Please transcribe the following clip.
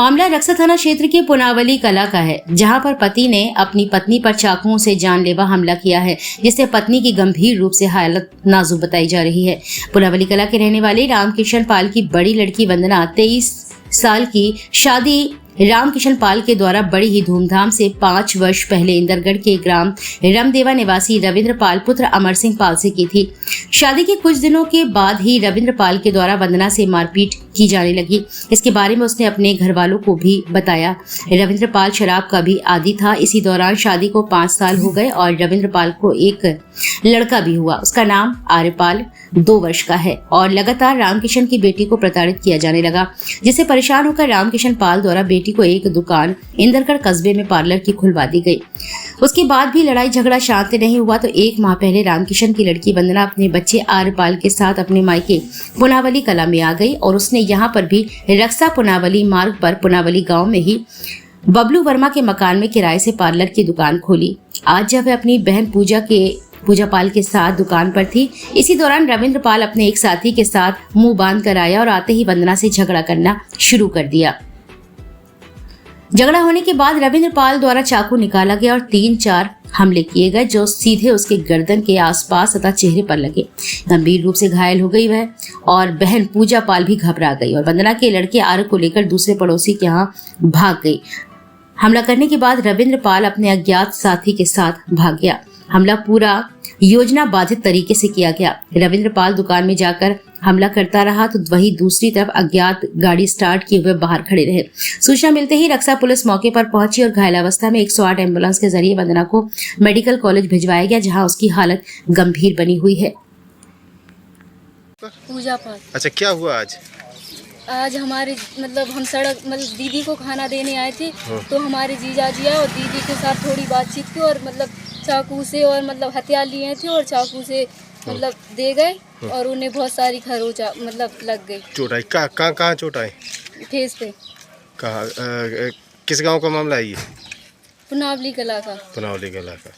मामला रक्सा थाना क्षेत्र के पुनावली कला का है, जहां पर पति ने अपनी पत्नी पर चाकुओं से जानलेवा हमला किया है, जिससे पत्नी की गंभीर रूप से हालत नाजुक बताई जा रही है। पुनावली कला के रहने वाले रामकिशन पाल की बड़ी लड़की वंदना 23 साल की शादी रामकिशन पाल के द्वारा बड़ी ही धूमधाम से 5 वर्ष पहले इंदरगढ़ के ग्राम रमदेवा निवासी रविंद्र पाल पुत्र अमर सिंह पाल से की थी। शादी के कुछ दिनों के बाद ही रविंद्र पाल के द्वारा वंदना से मारपीट की जाने लगी। इसके बारे में उसने अपने घर वालों को भी बताया। रविंद्र पाल शराब का भी आदी था। इसी दौरान शादी को 5 साल हो गए और रविंद्र पाल को एक लड़का भी हुआ। उसका नाम आर्यपाल 2 वर्ष का है और लगातार रामकिशन की बेटी को प्रताड़ित किया जाने लगा, जिससे परेशान होकर रामकिशन पाल द्वारा बेटी को एक दुकान इंदरगढ़ कस्बे में पार्लर की खुलवा दी गई। उसके बाद भी लड़ाई झगड़ा शांत नहीं हुआ तो 1 माह पहले रामकिशन की लड़की वंदना अपने बच्चे आर्यपाल के साथ अपने मायके पुनावली कला में आ गई और उसने यहाँ पर भी रक्सा पुनावली मार्ग पर पुनावली गाँव में ही बबलू वर्मा के मकान में किराए से पार्लर की दुकान खोली। आज जब वह अपनी बहन पूजा पाल के साथ दुकान पर थी, इसी दौरान रविंद्र पाल अपने एक साथी के साथ मुंह बांध कर आया और आते ही वंदना से झगड़ा करना शुरू कर दिया। झगड़ा होने के बाद रविंद्र पाल द्वारा चाकू निकाला गया और 3-4 हमले किए गए, जो सीधे उसके गर्दन के आसपास तथा चेहरे पर लगे। गंभीर रूप से घायल हो गई वह और बहन पूजा पाल भी घबरा गई और वंदना के लड़के आर्य को लेकर दूसरे पड़ोसी के यहाँ भाग गई। हमला करने के बाद रविंद्र पाल अपने अज्ञात साथी के साथ भाग गया। हमला पूरा योजना बाधित तरीके से किया गया। रविंद्र पाल दुकान में जाकर हमला करता रहा तो वही दूसरी तरफ अज्ञात गाड़ी स्टार्ट किए हुए बाहर खड़े रहे। सूचना मिलते ही रक्सा पुलिस मौके पर पहुंची और घायल अवस्था में 108 एम्बुलेंस के जरिए वंदना को मेडिकल कॉलेज भिजवाया गया, जहां उसकी हालत गंभीर बनी हुई है। पूजा पाल। अच्छा, क्या हुआ आज? आज हमारे हम सड़क दीदी को खाना देने आए थे, तो हमारे जीजा जी आए और दीदी के साथ थोड़ी बातचीत की और चाकू से और हथियार लिए थे और चाकू से दे गए और उन्हें बहुत सारी खरोचा लग गई। चोट आई? कहाँ चोट आई? फेस पे। कहाँ? किस गांव का मामला है ये? पुनावली कला का। पुनावली कला का।